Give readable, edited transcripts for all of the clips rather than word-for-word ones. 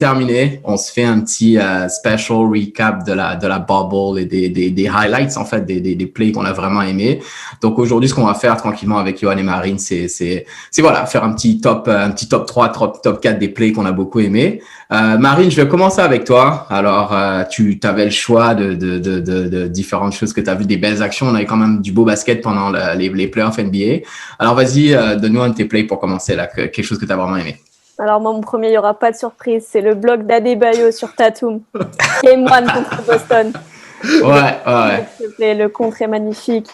terminé. On se fait un petit special recap de la bubble et des highlights, en fait, des plays qu'on a vraiment aimés. Donc, aujourd'hui, ce qu'on va faire tranquillement avec Yohan et Marine, c'est voilà, faire un petit top 3, top 4 des plays qu'on a beaucoup aimés. Marine, je vais commencer avec toi. Alors, tu avais le choix de différentes choses que tu as vues, des belles actions. On avait quand même du beau basket pendant les playoffs NBA. Alors, vas-y, donne-nous un de tes plays pour commencer, là, quelque chose que tu as vraiment aimé. Alors moi, mon premier, il n'y aura pas de surprise. C'est le bloc d'Adebayo sur Tatum. Game 1 contre Boston. Le contre est magnifique.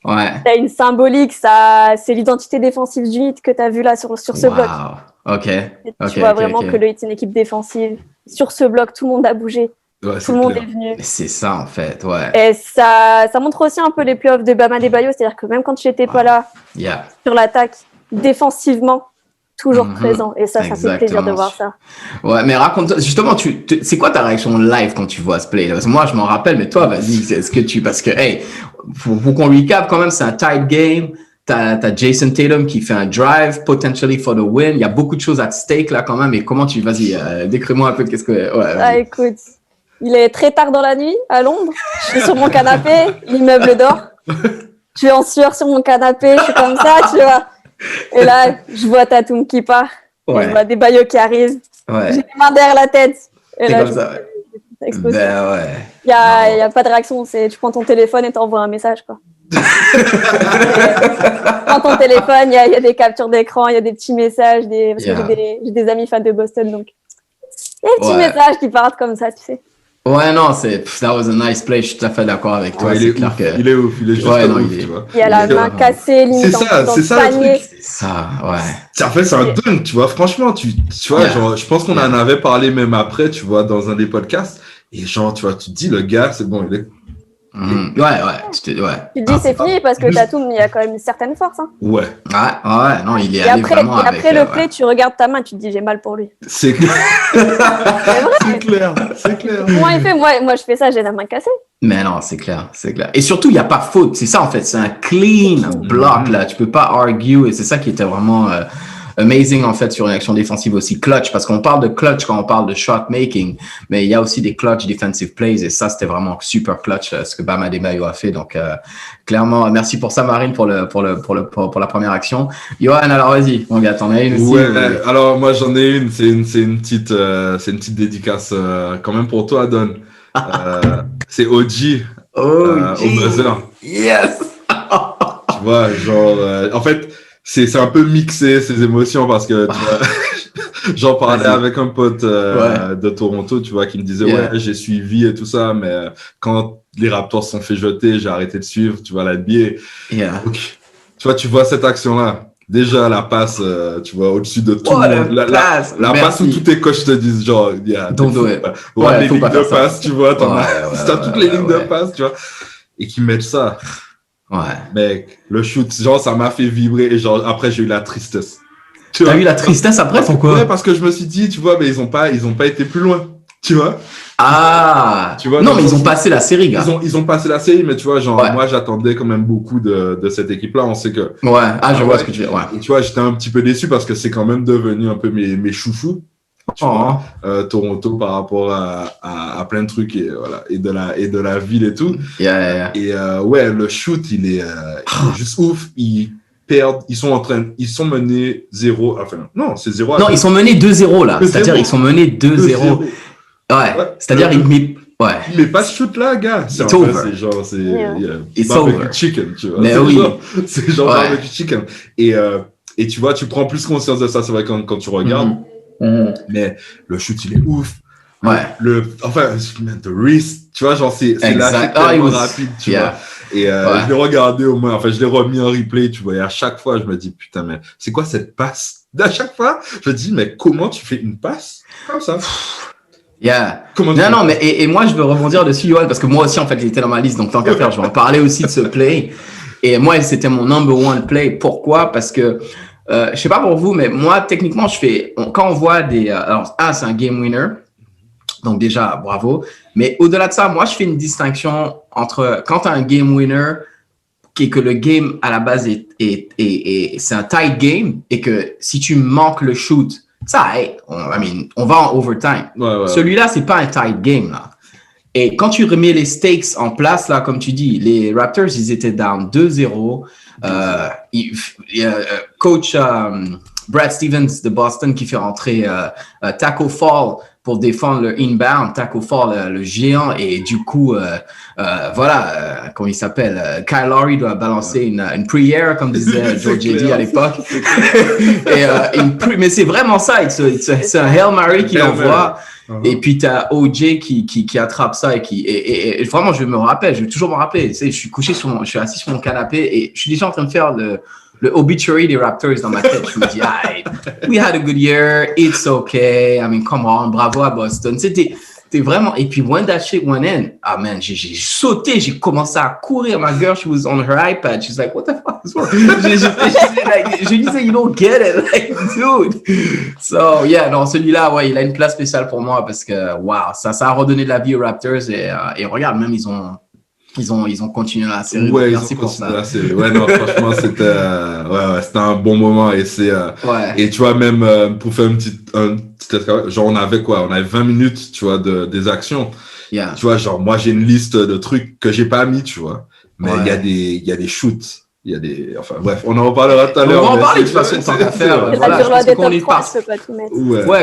Ouais. T'as une symbolique, c'est l'identité défensive du Heat que tu as vu là sur ce bloc. Ok. Tu vois vraiment que le Heat, c'est une équipe défensive. Sur ce bloc, tout le monde a bougé. Ouais, tout le monde est venu. C'est ça, en fait, ouais. Et ça montre aussi un peu les playoffs de Bam Adebayo. C'est-à-dire que même quand tu n'étais pas là, sur l'attaque, défensivement, toujours présent. Et ça fait plaisir de voir ça. Ouais, mais raconte, justement, c'est quoi ta réaction live quand tu vois ce play? Parce que moi, je m'en rappelle, mais toi, vas-y, parce que, hey, pour qu'on recap quand même, c'est un tight game. T'as Jason Tatum qui fait un drive, potentially for the win. Il y a beaucoup de choses à stake là quand même. Et comment vas-y, décris-moi un peu qu'est-ce que. Écoute, il est très tard dans la nuit à Londres. Je suis sur mon canapé, l'immeuble dort. Je suis en sueur sur mon canapé, je suis comme ça, tu vois. Et là, je vois Tatum qui part. Je vois des Adebayo qui arrivent. J'ai les mains derrière la tête. Et là, comme ça. Explosé. Ben ouais. Il y a pas de réaction. Tu prends ton téléphone et t'envoies un message, quoi. Tu prends ton téléphone, il y a des captures d'écran, il y a des petits messages, parce que j'ai des amis fans de Boston, donc il y a des petits messages qui partent comme ça, tu sais. Ouais, non, that was a nice play, je suis tout à fait d'accord avec toi. Il est ouf, il est juste ouf, tu vois. Il a la main cassée, limite dans le panier. C'est ça, ouais. En fait, c'est un dunk, tu vois, franchement, tu vois, genre, je pense qu'on en avait parlé même après, tu vois, dans un des podcasts, et genre, tu vois, tu te dis, le gars, c'est bon, il est... Tu te dis c'est fini parce que Tatum, il y a quand même une certaine force. Hein. Ouais, non, il est allé vraiment avec... Et après le play, tu regardes ta main, tu te dis j'ai mal pour lui. C'est clair. C'est clair. Comment il fait moi, je fais ça, j'ai la main cassée. Mais non, c'est clair. Et surtout, il n'y a pas faute. C'est ça, en fait. C'est un clean block, là. Tu peux pas argue. Et c'est ça qui était vraiment amazing, en fait, sur une action défensive aussi. Clutch, parce qu'on parle de clutch quand on parle de shot making. Mais il y a aussi des clutch defensive plays. Et ça, c'était vraiment super clutch, ce que Bam Adebayo a fait. Donc, clairement, merci pour ça, Marine, pour la première action. Yohan, alors vas-y. Mon gars, t'en as une aussi? Ouais, alors moi, j'en ai une. C'est une petite dédicace quand même pour toi, Don. C'est OG au buzzer. Yes. Tu vois, genre, en fait, c'est un peu mixé ces émotions parce que tu vois, j'en parlais avec un pote de Toronto, tu vois, qui me disait j'ai suivi et tout ça, mais quand les Raptors se sont fait jeter, j'ai arrêté de suivre, tu vois, la NBA. Donc, tu vois cette action-là. Déjà, la passe, tu vois, au-dessus de tout le monde. La passe où tous tes coachs te disent, genre, les lignes de passe, tu vois, t'as toutes les lignes de passe, tu vois, et qui mettent ça. Ouais. Mec, le shoot, genre, ça m'a fait vibrer, et genre, après, j'ai eu la tristesse. T'as eu la tristesse après, pourquoi? Ouais, parce que je me suis dit, tu vois, mais ils ont pas été plus loin. Tu vois? Tu vois, non, mais ils ont passé la série, gars. Ils ont passé la série, mais tu vois, genre, moi, j'attendais quand même beaucoup de cette équipe-là. On sait que. Ouais, je vois ce que tu veux dire. Ouais. Et tu vois, j'étais un petit peu déçu parce que c'est quand même devenu un peu mes chouchous. Tu vois, Toronto par rapport à plein de trucs et voilà, et de la ville et tout. Et ouais, le shoot, il est juste ouf. Ils sont menés 0. Enfin, non, c'est 0. Non, ils sont menés 2-0 là. C'est-à-dire, ils sont menés 2-0. Ouais. C'est-à-dire, il met pas ce shoot là, gars. C'est genre, It's barbecue chicken, tu vois. Mais oui. C'est genre barbecue chicken. Et tu vois, tu prends plus conscience de ça, c'est vrai, quand tu regardes. Mais le shoot, il est ouf. Ouais. The wrist, tu vois, genre, c'est lâché tellement rapide, tu vois. Et je l'ai regardé au moins, enfin, je l'ai remis en replay, tu vois. Et à chaque fois, je me dis, putain, mais c'est quoi cette passe? À chaque fois, je me dis, mais comment tu fais une passe comme ça? Non, mais et moi, je veux rebondir dessus, Yohan, parce que moi aussi, en fait, il était dans ma liste, donc tant qu'à faire, je vais en parler aussi de ce play. Et moi, c'était mon number one play. Pourquoi? Parce que, je sais pas pour vous, mais moi, techniquement, quand on voit c'est un game winner. Donc déjà, bravo. Mais au-delà de ça, moi, je fais une distinction entre quand tu as un game winner et que le game, à la base, c'est un tight game et que si tu manques le shoot, ça, hey, on va en overtime. Celui-là, c'est pas un tight game, là. Et quand tu remets les stakes en place, là, comme tu dis, les Raptors, ils étaient down 2-0. Coach Brad Stevens de Boston qui fait rentrer Taco Fall pour défendre le inbound, Taco Fall, le géant, et du coup, comment il s'appelle? Kyle Lowry doit balancer une prière, comme disait Joe J.D. à l'époque. Mais c'est vraiment ça, c'est un Hail Mary qu'il envoie. Et puis t'as OJ qui attrape ça et vraiment je vais toujours me rappeler, tu sais, je suis assis sur mon canapé et je suis déjà en train de faire le obituary des Raptors dans ma tête. Je me dis, we had a good year, it's okay, come on, bravo à Boston. T'es vraiment, et puis when that shit went in, man, j'ai sauté, j'ai commencé à courir. My girl, she was on her iPad, she's like, what the fuck is wrong? Je disais, you don't get it, like, dude. So, yeah, non, celui-là, ouais, il a une place spéciale pour moi parce que, wow, ça a redonné de la vie aux Raptors et regarde, même ils ont continué la série. Ouais, merci pour ça. Ouais, non, franchement, c'était un bon moment et et tu vois, même pour faire un petit genre on avait 20 minutes, tu vois, des actions. Yeah. Tu vois, genre moi j'ai une liste de trucs que j'ai pas mis, tu vois. Mais il y a des shoots. Il y a enfin bref, on en reparlera tout à l'heure. On va en parler de toute façon, tant qu'à faire. Voilà, je pense qu'on est passé.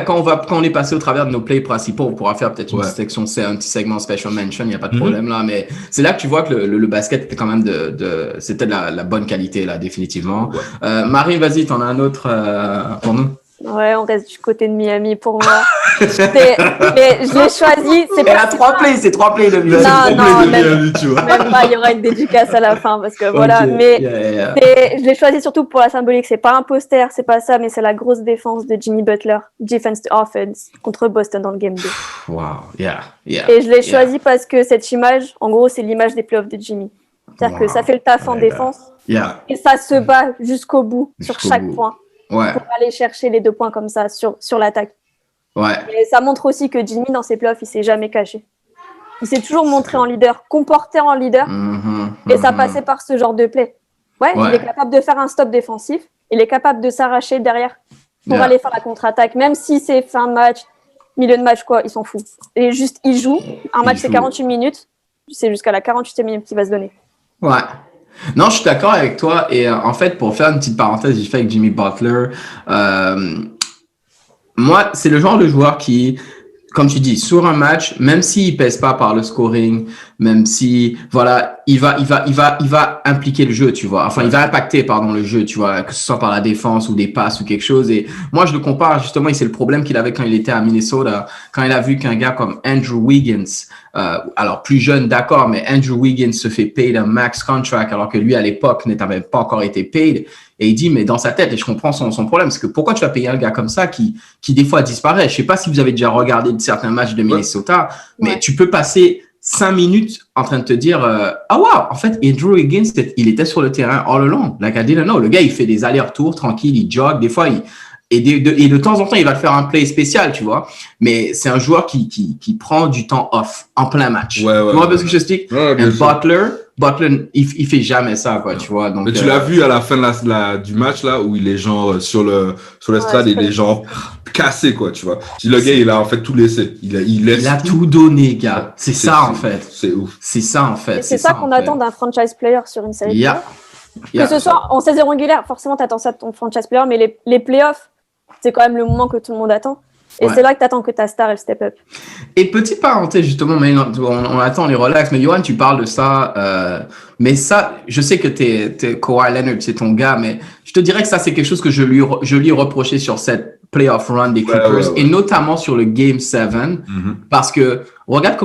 Quand on est passé au travers de nos plays principaux, on pourra faire peut-être une petite section, un petit segment special mention, il n'y a pas de problème là, mais c'est là que tu vois que le basket était quand même c'était de la bonne qualité là, définitivement. Marie, vas-y, t'en as un autre pour nous? Ouais, on reste du côté de Miami pour moi. Mais je l'ai choisi. C'est pas 3 plays, c'est 3 plays de Miami. Non, même pas, il y aura une dédicace à la fin parce que voilà. Mais je l'ai choisi surtout pour la symbolique. C'est pas un poster, c'est pas ça, mais c'est la grosse défense de Jimmy Butler, defense to offense, contre Boston dans le game 2. Wow, yeah. Et je l'ai choisi parce que cette image, en gros, c'est l'image des playoffs de Jimmy. C'est-à-dire que ça fait le taf en défense. Et ça se bat jusqu'au bout, sur chaque point. Pour aller chercher les 2 points comme ça sur l'attaque. Et ça montre aussi que Jimmy, dans ses playoffs, il s'est jamais caché. Il s'est toujours montré en leader, comporté en leader. Et ça passait par ce genre de play. Il est capable de faire un stop défensif. Il est capable de s'arracher derrière pour aller faire la contre-attaque. Même si c'est fin de match, milieu de match, il s'en fout. Et juste, il joue. Un match, c'est 48 minutes. C'est jusqu'à la 48e minute qu'il va se donner. Ouais. Non, je suis d'accord avec toi. Et en fait, pour faire une petite parenthèse, j'ai fait avec Jimmy Butler. Moi, c'est le genre de joueur qui, comme tu dis, sur un match, même s'il pèse pas par le scoring, même si, voilà, il va impliquer le jeu, tu vois. Enfin, il va impacter, le jeu, tu vois, que ce soit par la défense ou des passes ou quelque chose. Et moi, je le compare, justement, et c'est le problème qu'il avait quand il était à Minnesota, quand il a vu qu'un gars comme Andrew Wiggins, alors plus jeune, d'accord, mais Andrew Wiggins se fait payer un max contract alors que lui, à l'époque, n'avait pas encore été paid. Et il dit, mais dans sa tête, et je comprends son problème, c'est que pourquoi tu vas payer un gars comme ça qui des fois disparaît? Je sais pas si vous avez déjà regardé certains matchs de Minnesota, mais tu peux passer 5 minutes en train de te dire, wow, en fait, Andrew Wiggins, il était sur le terrain all along. Like I didn't know. Le gars, il fait des allers-retours tranquille, il jog, des fois, et de temps en temps, il va te faire un play spécial, tu vois. Mais c'est un joueur qui prend du temps off en plein match. Tu vois parce que je t'explique? Butler, il fait jamais ça, quoi, tu vois. Donc, mais tu l'as vu à la fin du match, là, où les gens sur le stade et les gens cassés, quoi, tu vois. Si le gars, il a en fait tout laissé. Il a tout donné, gars. C'est ça, en fait. C'est ouf. C'est ça, en fait. Et c'est ça qu'on attend d'un franchise player sur une série. Que ce soit en saison régulière, forcément, t'attends ça de ton franchise player, mais les playoffs, c'est quand même le moment que tout le monde attend. Et c'est là que t'attends que ta star, elle step up. Et petite parenthèse, justement, mais on attend les relax, mais Yohan, tu parles de ça, mais ça, je sais que t'es Kawhi Leonard, c'est ton gars, mais je te dirais que ça, c'est quelque chose que je lui reprochais sur cette playoff run des Clippers, et notamment sur le Game 7, parce que regarde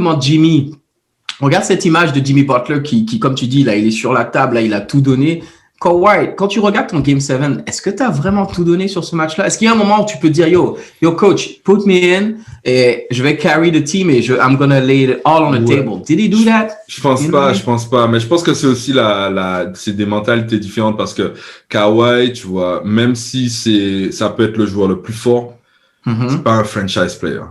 cette image de Jimmy Butler qui, comme tu dis, là, il est sur la table, là, il a tout donné. Kawhi, quand tu regardes ton Game 7, est-ce que tu as vraiment tout donné sur ce match-là? Est-ce qu'il y a un moment où tu peux dire, yo coach, put me in et je vais carry the team et I'm gonna lay it all on the table. Did he do that? Je pense pas. Mais je pense que c'est aussi c'est des mentalités différentes parce que Kawhi, tu vois, même si ça peut être le joueur le plus fort, c'est pas un franchise player.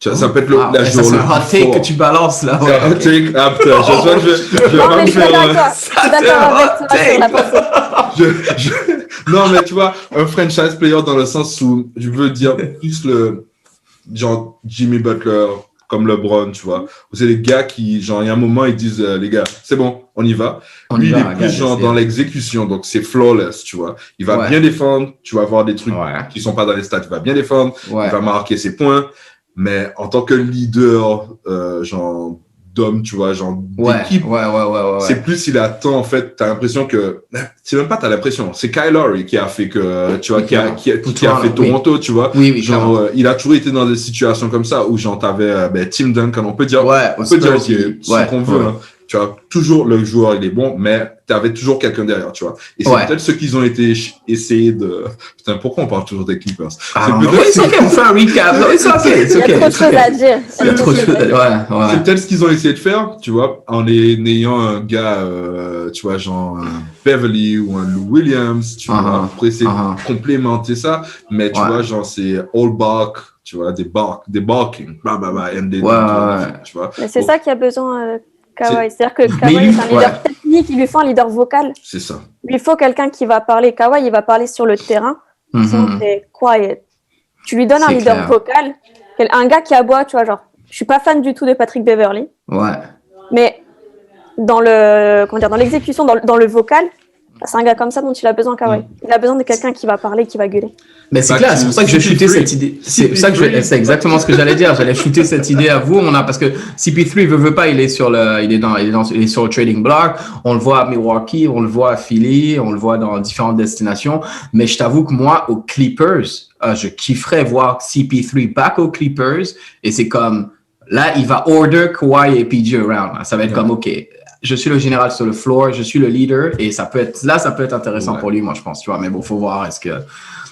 Tu vois, ça peut être la journée. C'est un hot take que tu balances là. C'est un hot take. Ah putain, je vais mais je suis d'accord avec toi sur la pensée. Non, mais tu vois, un franchise player dans le sens où je veux dire plus genre Jimmy Butler, comme LeBron, tu vois. C'est les gars qui, genre, il y a un moment, ils disent, les gars, c'est bon, on y va. Lui, il est plus genre dans l'exécution, donc c'est flawless, tu vois. Il va bien défendre, tu vas voir des trucs qui sont pas dans les stats, il va bien défendre, il va marquer ses points, mais en tant que leader, genre, d'homme, tu vois, genre, d'équipe, c'est plus, il attend, en fait, t'as l'impression que, c'est même pas t'as l'impression, c'est Kyle Lowry qui a fait que, tu vois, qui a fait Toronto, tu vois. Oui, genre, il a toujours été dans des situations comme ça où, genre, t'avais, Tim Duncan, on peut dire ce qu'on veut, hein. Tu vois, toujours le joueur, il est bon, mais t'avais toujours quelqu'un derrière, tu vois. Et c'est peut-être ceux qu'ils ont essayé de... Putain, pourquoi on parle toujours des Clippers? C'est ok, on fait un recap. Non, c'est ok. Il y a trop de choses à dire. Il y a trop de choses à dire, C'est peut-être ce qu'ils ont essayé de faire, tu vois, en ayant un gars, tu vois, genre Beverly ou un Lou Williams, tu vois, pour essayer de complémenter ça. Mais tu vois, genre, c'est all bark, tu vois, des barking, tu vois. Mais c'est ça qui a besoin... Kawhi, c'est-à-dire que Kawhi est un leader technique, il lui faut un leader vocal. C'est ça. Il lui faut quelqu'un qui va parler. Kawhi, il va parler sur le terrain, sinon c'est quiet. Tu lui donnes un leader vocal, un gars qui aboie, tu vois, genre, je suis pas fan du tout de Patrick Beverley. Mais dans l'exécution, dans le vocal, c'est un gars comme ça dont il a besoin, Kawhi. Il a besoin de quelqu'un qui va parler, qui va gueuler. Mais c'est clair, c'est pour ça que je vais shooter cette idée. C'est exactement ce que j'allais dire. J'allais shooter cette idée à vous. Parce que CP3 veut pas, il est sur le trading block. On le voit à Milwaukee, on le voit à Philly, on le voit dans différentes destinations. Mais je t'avoue que moi, aux Clippers, je kifferais voir CP3 back aux Clippers. Et c'est comme, là, il va order Kawhi et PG around. Ça va être comme, OK. Je suis le général sur le floor, je suis le leader, et ça peut être intéressant pour lui, moi, je pense, tu vois. Mais bon, faut voir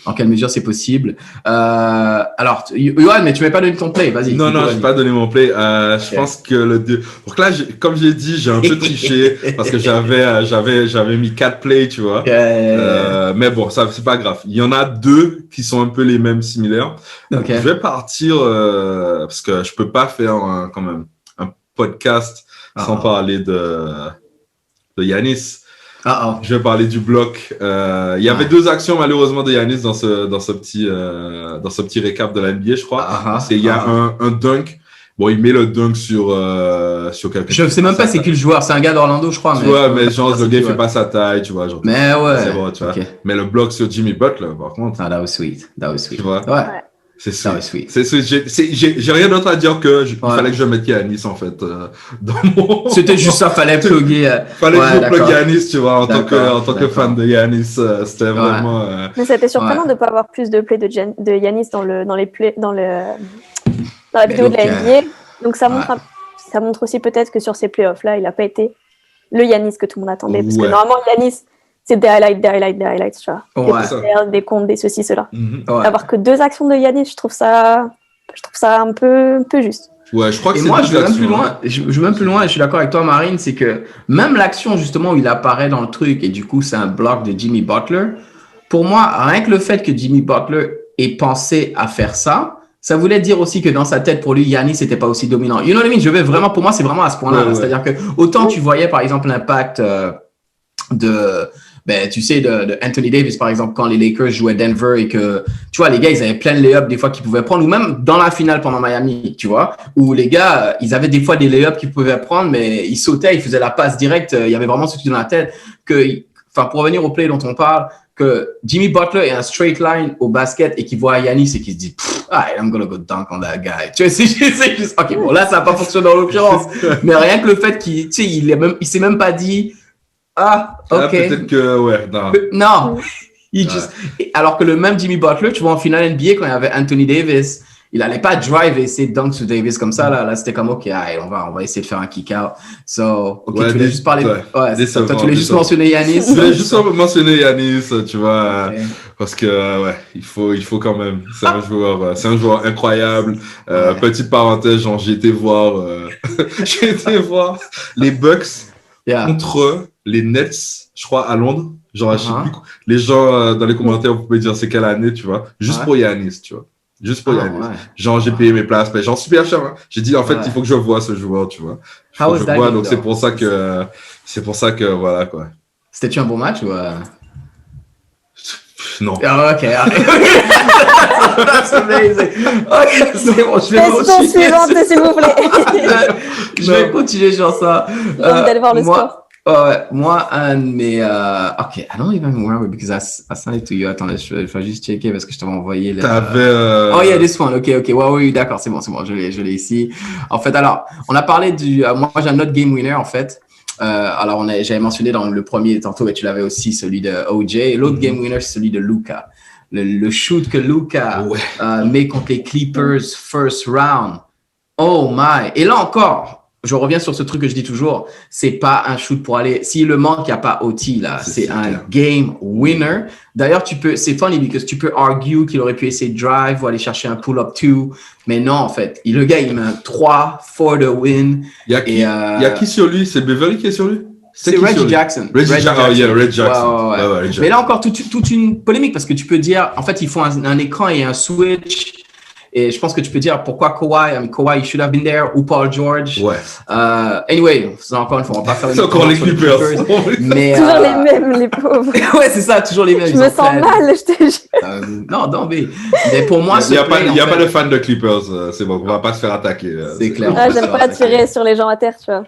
dans quelle mesure c'est possible. Alors, Yoann, mais tu m'as pas donné ton play, vas-y. Non, j'ai pas donné mon play. Je pense que donc là, comme j'ai dit, j'ai un peu triché parce que j'avais mis 4 plays, tu vois. Mais bon, ça, c'est pas grave. Il y en a 2 qui sont un peu les mêmes similaires. Je vais partir, parce que je peux pas faire quand même un podcast sans parler de Giannis. Je vais parler du bloc. Il y avait 2 actions malheureusement de Giannis dans ce petit récap de la NBA, je crois. Il y a un dunk. Bon, il met le dunk sur quelqu'un. Je sais même pas c'est qui le joueur. C'est un gars d'Orlando, je crois. Tu vois, mais genre le gars fait pas sa taille, tu vois. Genre, mais ouais. C'est bon, tu vois. Mais le bloc sur Jimmy Butler, par contre. That was sweet. Tu vois. Ouais. C'est sweet. J'ai rien d'autre à dire que il fallait que je mette Giannis en fait dans mon. C'était juste ça, fallait plugger. Fallait que je plug Giannis, tu vois, en tant que fan de Giannis, c'était vraiment. Mais c'était surprenant de pas avoir plus de plays de Giannis dans la vidéo de la NBA. Donc ça montre aussi peut-être que sur ces playoffs là, il a pas été le Giannis que tout le monde attendait, parce que normalement Giannis c'est des highlights, tu vois. Des comptes, des ceci, cela. Avoir que 2 actions de Giannis, je trouve ça un peu juste. Ouais, je crois que moi, je vais même plus loin. Je vais même plus loin et je suis d'accord avec toi, Marine, c'est que même l'action, justement, où il apparaît dans le truc et du coup, c'est un bloc de Jimmy Butler. Pour moi, rien que le fait que Jimmy Butler ait pensé à faire ça, ça voulait dire aussi que dans sa tête, pour lui, Giannis n'était pas aussi dominant. You know what I mean? Pour moi, c'est vraiment à ce point-là. C'est-à-dire que autant tu voyais, par exemple, l'impact tu sais, de Anthony Davis, par exemple, quand les Lakers jouaient Denver et que, tu vois, les gars, ils avaient plein de lay-ups des fois qu'ils pouvaient prendre, ou même dans la finale pendant Miami, tu vois, où les gars, ils avaient des fois des lay-ups qu'ils pouvaient prendre, mais ils sautaient, ils faisaient la passe directe, il y avait vraiment ce truc dans la tête pour revenir au play dont on parle, que Jimmy Butler est un straight line au basket et qu'il voit Giannis et qu'il se dit, I'm gonna go dunk on that guy. Tu vois, c'est juste, ok, bon, là, ça n'a pas fonctionné dans l'occurrence, mais rien que le fait qu'il, tu sais, il s'est même pas dit, ok. Peut-être que, non. Alors que le même Jimmy Butler, tu vois, en finale NBA, quand il y avait Anthony Davis, il n'allait pas drive et essayer de dunk sur Davis comme ça. Là c'était comme, ok, on va essayer de faire un kick-out. So, ok, tu voulais juste parler. Toi, tu voulais juste mentionner Giannis. Je voulais juste mentionner Giannis, tu vois, parce que, il faut quand même. C'est un joueur incroyable. Petite parenthèse, genre, j'ai été voir les Bucks contre les Nets, je crois, à Londres. Genre, je sais plus, les gens dans les commentaires, vous pouvez dire c'est quelle année, tu vois. Juste pour Giannis, tu vois. Juste pour Giannis. Genre, j'ai payé mes places, mais genre super cher. Hein. J'ai dit, en fait, il faut que je vois ce joueur, tu vois. Donc c'est pour ça que, voilà, quoi. C'était-tu un bon match ou Non. Ah, ok. That's amazing. Ok, c'est bon, je vais Question suivante, s'il vous plaît. Je vais continuer sur ça. J'ai envie d'aller voir le score. Moi, un de mes... Ok, I don't even remember because I sent it to you. Attends, je vais juste checker parce que je t'avais envoyé... T'avais... Oh, yeah, this one. Ok. Oui, d'accord, c'est bon. Je l'ai ici. En fait, alors, on a parlé du... moi, j'ai un autre game winner, en fait. Alors, j'avais mentionné dans le premier tantôt, et tu l'avais aussi, celui de OJ. L'autre game winner, c'est celui de Luka. Le shoot que Luka met contre les Clippers first round. Oh my! Et là encore, je reviens sur ce truc que je dis toujours, c'est pas un shoot pour aller... S'il le manque, il n'y a pas OT, là. C'est un game winner. D'ailleurs, c'est funny parce que tu peux argue qu'il aurait pu essayer de drive ou aller chercher un pull-up 2. Mais non, en fait. Le gars, il met un 3 for the win. Il y a qui sur lui? C'est Beverly qui est sur lui? C'est Reggie Jackson. Reggie Jackson. Ouais. Mais là encore, toute une polémique parce que tu peux dire, en fait, ils font un écran et un switch. Et je pense que tu peux dire pourquoi Kawhi, il should have been there, ou Paul George. Ouais. Anyway, c'est encore une fois, on va pas faire une... C'est encore les Clippers. Mais, toujours les mêmes, les pauvres. Ouais, c'est ça, toujours les mêmes. Je me sens mal, je te jure. Non, mais pour moi, il n'y a pas de fan de Clippers. C'est bon, on va pas se faire attaquer. C'est clair. J'aime pas tirer sur les gens à terre, tu vois.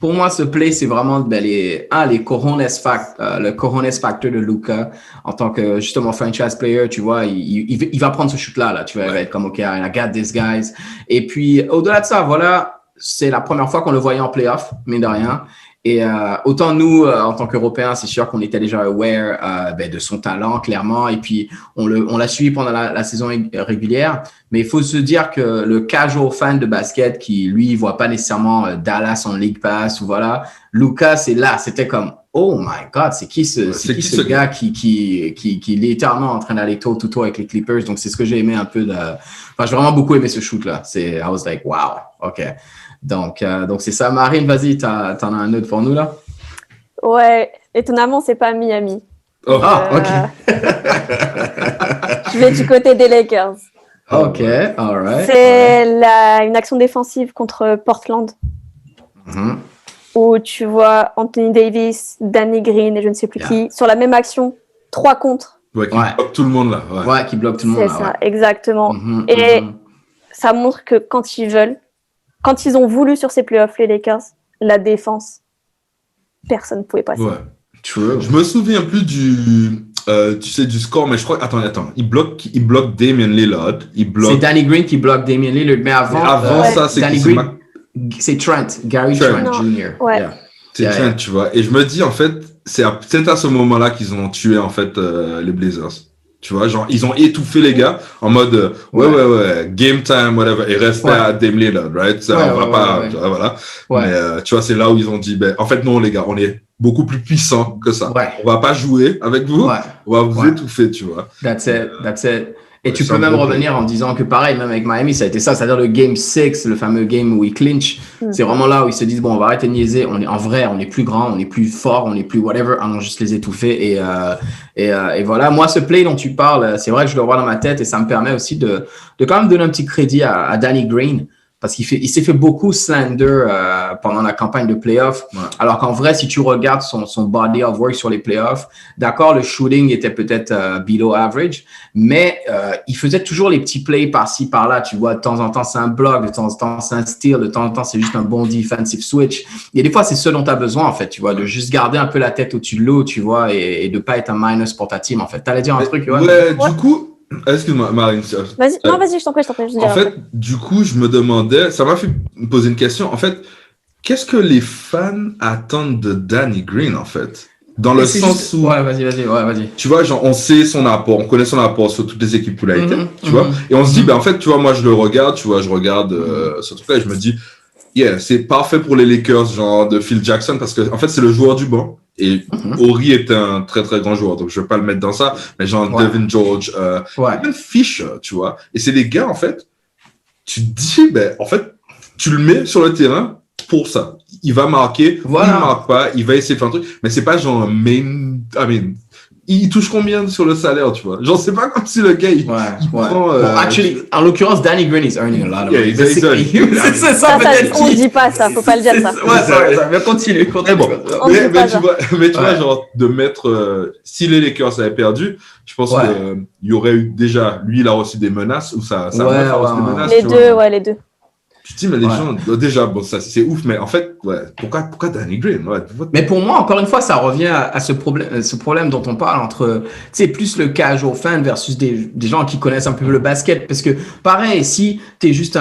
Pour moi, ce play, c'est vraiment les cojones le cojones factor de Luka en tant que, justement, franchise player, tu vois, il va prendre ce shoot-là, tu vois, il va être comme, OK, I got these guys. Et puis, au-delà de ça, voilà, c'est la première fois qu'on le voyait en playoff, mine de rien. Et autant nous, en tant qu'Européens, c'est sûr qu'on était déjà aware de son talent, clairement. Et puis, on l'a suivi pendant la saison régulière. Mais il faut se dire que le casual fan de basket qui, lui, voit pas nécessairement Dallas en League Pass ou voilà, Luka, c'était comme, oh my God, c'est qui ce gars qui est littéralement en train d'aller tout avec les Clippers. Donc, c'est ce que j'ai aimé un peu j'ai vraiment beaucoup aimé ce shoot-là. I was like, wow, OK. Donc c'est ça. Marine, vas-y, t'en as un autre pour nous, là? Ouais, étonnamment, c'est pas Miami. Oh. OK. Je vais du côté des Lakers. OK, all right. C'est une action défensive contre Portland. Mm-hmm. Où tu vois Anthony Davis, Danny Green et je ne sais plus qui, sur la même action, 3 contre. Ouais, qui bloque tout le monde, là. Ouais, qui bloque tout le monde, là. C'est ça, exactement. Et ça montre que quand ils veulent, quand ils ont voulu sur ces playoffs, les Lakers, la défense, personne ne pouvait passer. Ouais. True. Je me souviens plus du score, mais je crois... Attends. Il bloque Damian Lillard. C'est Danny Green qui bloque Damian Lillard, mais avant ça, c'est Danny Green, c'est Gary Trent Jr. Ouais. Yeah. C'est Trent, tu vois. Et je me dis, en fait, c'est peut-être à ce moment-là qu'ils ont tué, en fait, les Blazers. Tu vois, genre, ils ont étouffé les gars en mode, ouais, game time, whatever, et rester à Dame Lillard, right? Ça, on va pas, voilà. Ouais. Mais, tu vois, c'est là où ils ont dit, en fait, non, les gars, on est beaucoup plus puissants que ça. Ouais. On va pas jouer avec vous. On va vous étouffer, tu vois. That's it. Et tu peux même revenir en disant que pareil, même avec Miami, ça a été ça, c'est-à-dire le game 6, le fameux game où ils clinch. C'est vraiment là où ils se disent, bon, on va arrêter de niaiser, on est plus grand, on est plus fort, on est plus whatever, allons juste les étouffer. Et voilà, moi, ce play dont tu parles, c'est vrai que je le vois dans ma tête et ça me permet aussi de quand même donner un petit crédit à Danny Green. Parce il s'est fait beaucoup slander pendant la campagne de playoff. Ouais. Alors qu'en vrai, si tu regardes son body of work sur les playoffs, d'accord, le shooting était peut-être below average, mais il faisait toujours les petits plays par-ci, par-là. Tu vois, de temps en temps, c'est un bloc, de temps en temps, c'est un steal, de temps en temps, c'est juste un bon defensive switch. Et des fois, c'est ce dont tu as besoin, en fait, tu vois, de juste garder un peu la tête au-dessus de l'eau, tu vois, et de pas être un minus pour ta team, en fait. T'allais dire un truc, Yoann? Ouais, du coup... Excuse-moi, Marine. Vas-y, non, vas-y, je t'en prie. En fait, du coup, je me demandais, ça m'a fait me poser une question. En fait, qu'est-ce que les fans attendent de Danny Green, en fait? Dans le sens où... Ouais, vas-y. Tu vois, genre, on sait son apport, on connaît son apport sur toutes les équipes où il a été, tu vois? Et on se dit, en fait, tu vois, moi, je le regarde, tu vois, je regarde ce truc-là et je me dis, c'est parfait pour les Lakers, genre, de Phil Jackson, parce que, en fait, c'est le joueur du banc. Et Horry est un très très grand joueur, donc je vais pas le mettre dans ça, mais genre Devin George, even Fisher, tu vois. Et c'est les gars, en fait, tu te dis, en fait, tu le mets sur le terrain pour ça. Il va marquer, il marque pas, il va essayer de faire un truc, mais c'est pas genre il touche combien sur le salaire, tu vois? Genre, c'est pas comme si le gars, il prend... actually, en l'occurrence, Danny Green is earning a lot of money. C'est ça, on dit pas ça, faut pas le dire ça. Mais continue. Mais tu vois, genre, de mettre... si les Lakers avaient perdu, je pense qu'il y aurait eu déjà... Lui, il a reçu des menaces, ou ça a reçu des menaces. Les deux. Je dis, mais les gens, déjà, bon, ça, c'est ouf, mais en fait, pourquoi Danny Green? Mais pour moi, encore une fois, ça revient à ce problème dont on parle entre, tu sais, plus le casual fan versus des gens qui connaissent un peu le basket. Parce que, pareil, si t'es juste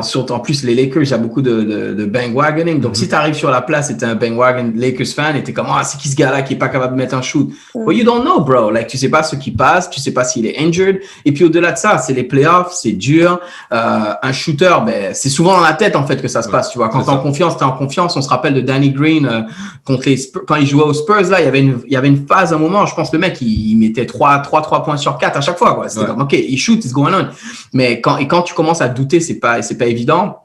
surtout en plus, les Lakers, il y a beaucoup de bandwagoning. Donc, si t'arrives sur la place et t'es un bandwagon Lakers fan et t'es comme, c'est qui ce gars-là qui est pas capable de mettre un shoot? Well, you don't know, bro. Like, tu sais pas ce qui passe, tu sais pas s'il est injured. Et puis, au-delà de ça, c'est les playoffs, c'est dur. Un shooter, ben, c'est souvent dans la tête, en fait, que ça se passe, tu vois. Quand t'es en confiance, on se rappelle de Danny Green, contre les Spurs, quand il jouait aux Spurs, là, il y avait une phase, un moment, je pense, le mec, il mettait 3 points sur 4 à chaque fois, quoi. C'était comme, OK, il shoot, it's going on. Mais quand tu commences à douter, c'est pas évident.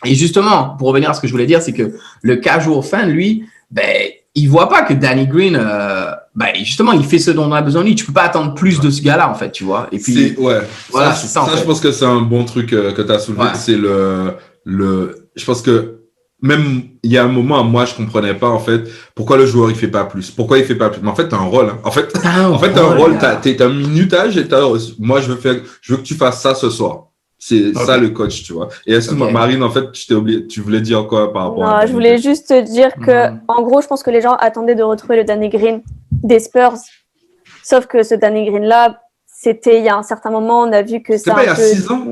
Et justement, pour revenir à ce que je voulais dire, c'est que le casual fan, lui, ben, il voit pas que Danny Green, justement, il fait ce dont on a besoin de lui. Tu peux pas attendre plus de ce gars-là, en fait, tu vois. Et puis, voilà, c'est ça, en fait. Je pense que c'est un bon truc que tu as soulevé. C'est je pense que même il y a un moment, moi, je comprenais pas, en fait, pourquoi le joueur, il fait pas plus. Pourquoi il fait pas plus. Mais en fait, t'as un rôle. Hein. En fait, t'as un rôle, t'as un minutage et moi, je veux que tu fasses ça ce soir. C'est ça le coach, tu vois. Et est-ce que Marine, en fait, tu voulais dire quoi par rapport à... Non, je voulais juste te dire que, en gros, je pense que les gens attendaient de retrouver le Danny Green des Spurs. Sauf que ce Danny Green-là, c'était il y a un certain moment, on a vu que c'était pas il y a 6 ans.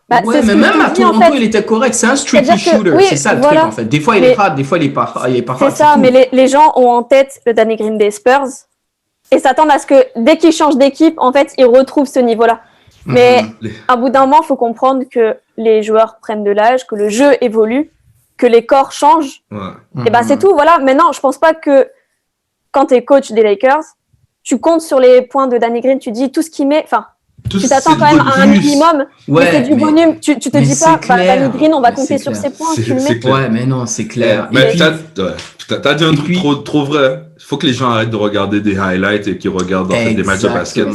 Mais même à Toronto, il était correct. C'est un streaky shooter. C'est ça le truc, en fait. Des fois, il est hard, des fois, il est pas hard. C'est ça, mais les gens ont en tête le Danny Green des Spurs et s'attendent à ce que dès qu'il change d'équipe, en fait, il retrouve ce niveau-là. Mais à bout d'un moment, il faut comprendre que les joueurs prennent de l'âge, que le jeu évolue, que les corps changent. Et c'est tout. Voilà. Maintenant, je pense pas que quand tu es coach des Lakers, tu comptes sur les points de Danny Green, tu dis tout ce qu'il met. Enfin, tu t'attends quand même à un minimum, mais c'est du volume. Tu te dis pas, Danny Green, on va compter sur ses points. Tu le mets. Ouais, mais non, c'est clair. Mais t'as dit un truc trop vrai. Il faut que les gens arrêtent de regarder des highlights et qu'ils regardent en fait, des matchs de basket.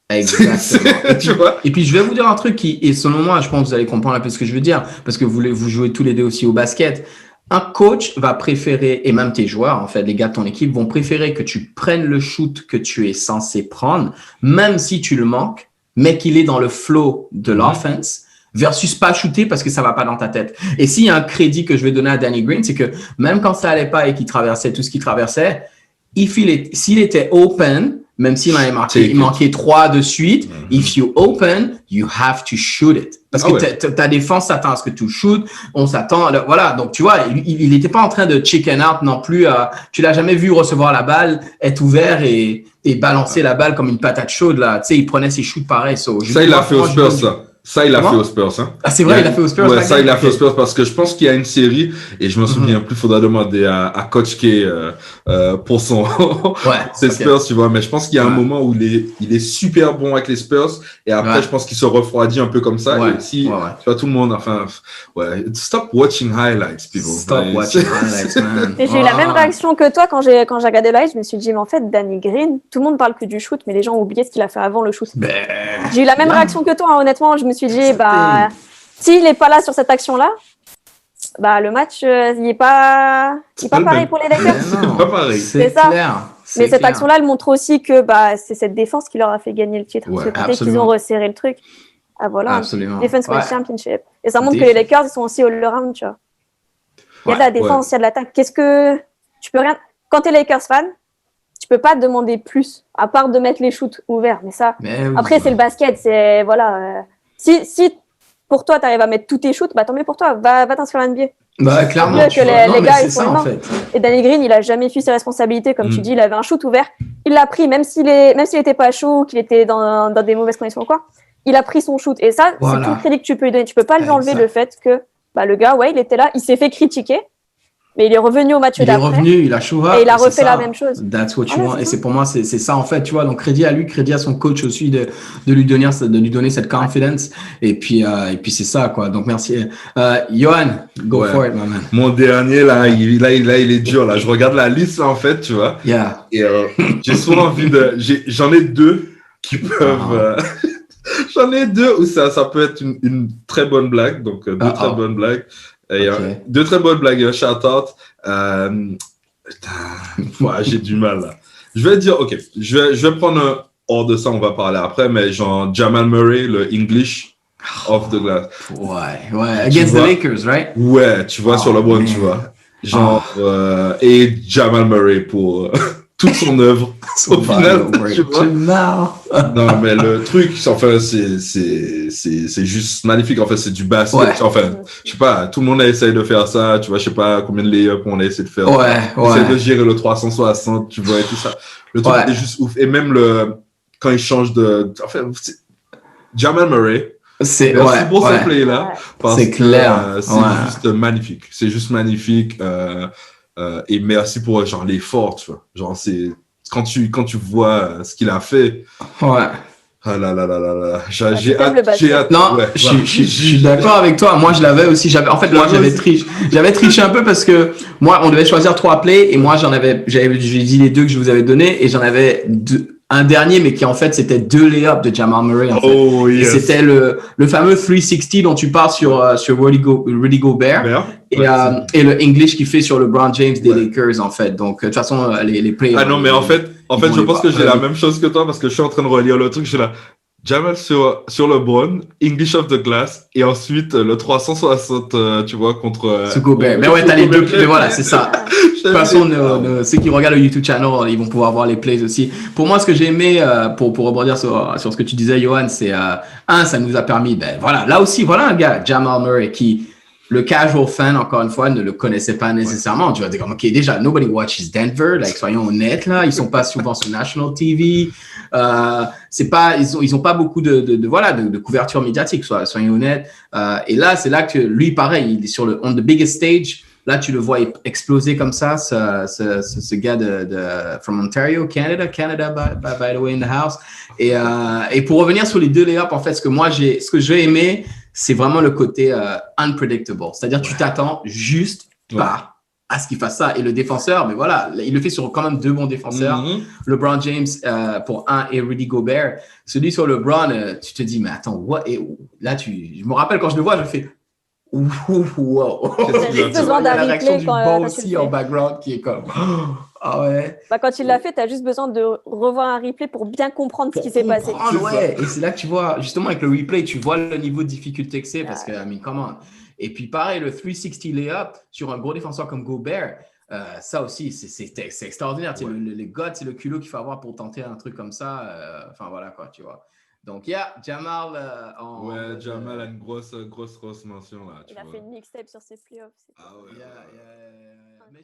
Exactement. Tu vois. Et puis, je vais vous dire un truc qui, et selon moi, je pense que vous allez comprendre un peu ce que je veux dire, parce que vous jouez tous les deux aussi au basket. Un coach va préférer, et même tes joueurs, en fait, les gars de ton équipe, vont préférer que tu prennes le shoot que tu es censé prendre, même si tu le manques, mais qu'il est dans le flow de l'offense, versus pas shooter parce que ça va pas dans ta tête. Et s'il y a un crédit que je vais donner à Danny Green, c'est que même quand ça allait pas et qu'il traversait tout ce qu'il traversait, s'il était open, même s'il il manquait 3 de suite, if you open, you have to shoot it. Parce que ta défense s'attend à ce que tu shootes, on s'attend, voilà. Donc, tu vois, il n'était pas en train de chicken out non plus. Tu l'as jamais vu recevoir la balle, être ouvert et balancer la balle comme une patate chaude, là. Tu sais, il prenait ses shoots pareils. Ça, il l'a fait aux Spurs, ça. Ça, il l'a fait aux Spurs. Hein. Ah, c'est vrai, il l'a fait aux Spurs. Ouais, ça, il l'a fait aux Spurs parce que je pense qu'il y a une série, et je me souviens plus, faudra demander à Coach K pour ses Spurs, tu vois. Mais je pense qu'il y a un moment où il est super bon avec les Spurs, et après, je pense qu'il se refroidit un peu comme ça. Et si, tu vois, tout le monde, enfin, stop watching highlights, people. Stop watching highlights, man. Et j'ai eu la même réaction que toi quand j'ai regardé le live. Je me suis dit, mais en fait, Danny Green, tout le monde parle que du shoot, mais les gens ont oublié ce qu'il a fait avant le shoot. J'ai eu la même réaction que toi, hein, honnêtement. Je me suis dit, s'il n'est pas là sur cette action-là, le match, il n'est pas pareil pour les Lakers. C'est pas pareil. C'est ça. Clair. Mais cette action-là, elle montre aussi que c'est cette défense qui leur a fait gagner le titre. Parce que peut-être qu'ils ont resserré le truc. Ah voilà, Defense Win Championship. Et ça montre que les Lakers, ils sont aussi all-around, tu vois. Il y a de la défense, il y a de l'attaque. Qu'est-ce que... Tu peux rien... Quand tu es Lakers fan, tu peux pas demander plus, à part de mettre les shoots ouverts. Mais ça, après, c'est le basket. C'est, voilà... Si pour toi, tu arrives à mettre tous tes shoots, tant mieux pour toi. Va t'inscrire à NBA. Clairement. Que les gars, ils sont ça, en fait. Et Danny Green, il a jamais fui ses responsabilités. Comme tu dis, il avait un shoot ouvert. Il l'a pris, même s'il était pas chaud, qu'il était dans des mauvaises conditions ou quoi. Il a pris son shoot. Et ça, c'est tout le crédit que tu peux lui donner. Tu peux pas lui enlever le fait que, le gars, il était là, il s'est fait critiquer. Mais il est revenu au match Il est d'après. revenu, il a show up. Et il a c'est refait ça. la même chose. That's what you Voilà, want. c'est Et ça. c'est pour moi, c'est ça en fait, tu vois. Donc crédit à lui, crédit à son coach aussi de lui donner cette confidence. Et puis c'est ça quoi. Donc merci. Johan, go Ouais. for it, my man. Mon dernier, là, il est dur. Là. Je regarde la liste, là, en fait, tu vois. Yeah. Et j'ai souvent envie j'en ai deux qui peuvent... J'en ai deux où ça peut être une très bonne blague. Donc, deux très bonnes blagues. Et, Okay. deux très bonnes blagues. Shout-out. Ouais, j'ai du mal, là. Je vais dire, OK, je vais prendre un... Hors de ça, on va parler après, mais genre Jamal Murray, le English off the glass. Ouais. Against the Lakers, right? Ouais, tu vois, sur le LeBron, tu vois. Genre, et Jamal Murray pour toute son œuvre. Au final, tu vois. Non, mais le truc, enfin, c'est juste magnifique. En fait, c'est du basket. Ouais. Enfin, je sais pas, tout le monde a essayé de faire ça. Tu vois, je sais pas combien de layups on a essayé de faire. Essayer de gérer le 360, tu vois, et tout ça. Le truc est juste ouf. Et même quand il change enfin, Jamal Murray. Merci pour ce play-là. C'est clair. C'est juste magnifique. C'est juste magnifique. Et merci pour genre l'effort, tu vois. Genre c'est quand tu vois ce qu'il a fait. Ouais. Ah là là là là là. J'ai hâte. Non, je suis d'accord avec toi. Moi, je l'avais aussi. J'avais triché un peu parce que moi, on devait choisir 3 plays et moi, j'ai dit les 2 que je vous avais donnés et j'en avais un dernier, mais qui en fait, c'était 2 layups de Jamal Murray. En fait. Yes. Et c'était le fameux 360 dont tu parles sur Rudy Gobert. Et le English qu'il fait sur le LeBron James des Lakers, en fait. Donc, de toute façon, les plays. Ah non, mais en fait, je pense que j'ai la même chose que toi parce que je suis en train de relire le truc. J'ai là, Jamal sur LeBron, English of the Glass, et ensuite le 360, tu vois, contre. Gobert. Mais ouais, t'as les 2 plays, voilà, c'est ça. De toute façon, ceux qui regardent le YouTube channel, ils vont pouvoir voir les plays aussi. Pour moi, ce que j'ai aimé, pour rebondir sur ce que tu disais, Johan, c'est, ça nous a permis, là aussi, voilà un gars, Jamal Murray, qui, le casual fan, encore une fois, ne le connaissait pas nécessairement. Tu vas dire, OK, déjà, nobody watches Denver, soyons honnêtes, là. Ils sont pas souvent sur National TV. Ils ont pas beaucoup de couverture médiatique, soyons honnêtes. Et là, c'est là que lui, pareil, il est sur on the biggest stage. Là, tu le vois exploser comme ça, ce gars from Ontario, Canada, by the way, in the house. Et pour revenir sur les 2 layups, en fait, ce que j'ai aimé, c'est vraiment le côté unpredictable. C'est-à-dire, tu t'attends juste pas à ce qu'il fasse ça. Et le défenseur, mais voilà, il le fait sur quand même 2 bons défenseurs. LeBron James pour 1 et Rudy Gobert. Celui sur LeBron, tu te dis, mais attends, what? Et là, je me rappelle quand je le vois, je fais, wow. J'ai juste besoin d'un replay quand aussi en background qui est comme, ah ouais. Quand il l'a fait, tu as juste besoin de revoir un replay pour bien comprendre ce qui s'est passé. Ouais. Et c'est là que tu vois, justement, avec le replay, tu vois le niveau de difficulté que c'est parce que, comment. Et puis, pareil, le 360 layup sur un gros défenseur comme Gobert, ça aussi, c'est extraordinaire. Ouais. Le guts, c'est le culot qu'il faut avoir pour tenter un truc comme ça. Enfin, voilà, quoi, tu vois. Donc, Jamal Jamal a une grosse mention là. Il a fait une mixtape sur ses playoffs. Ah ouais. Mais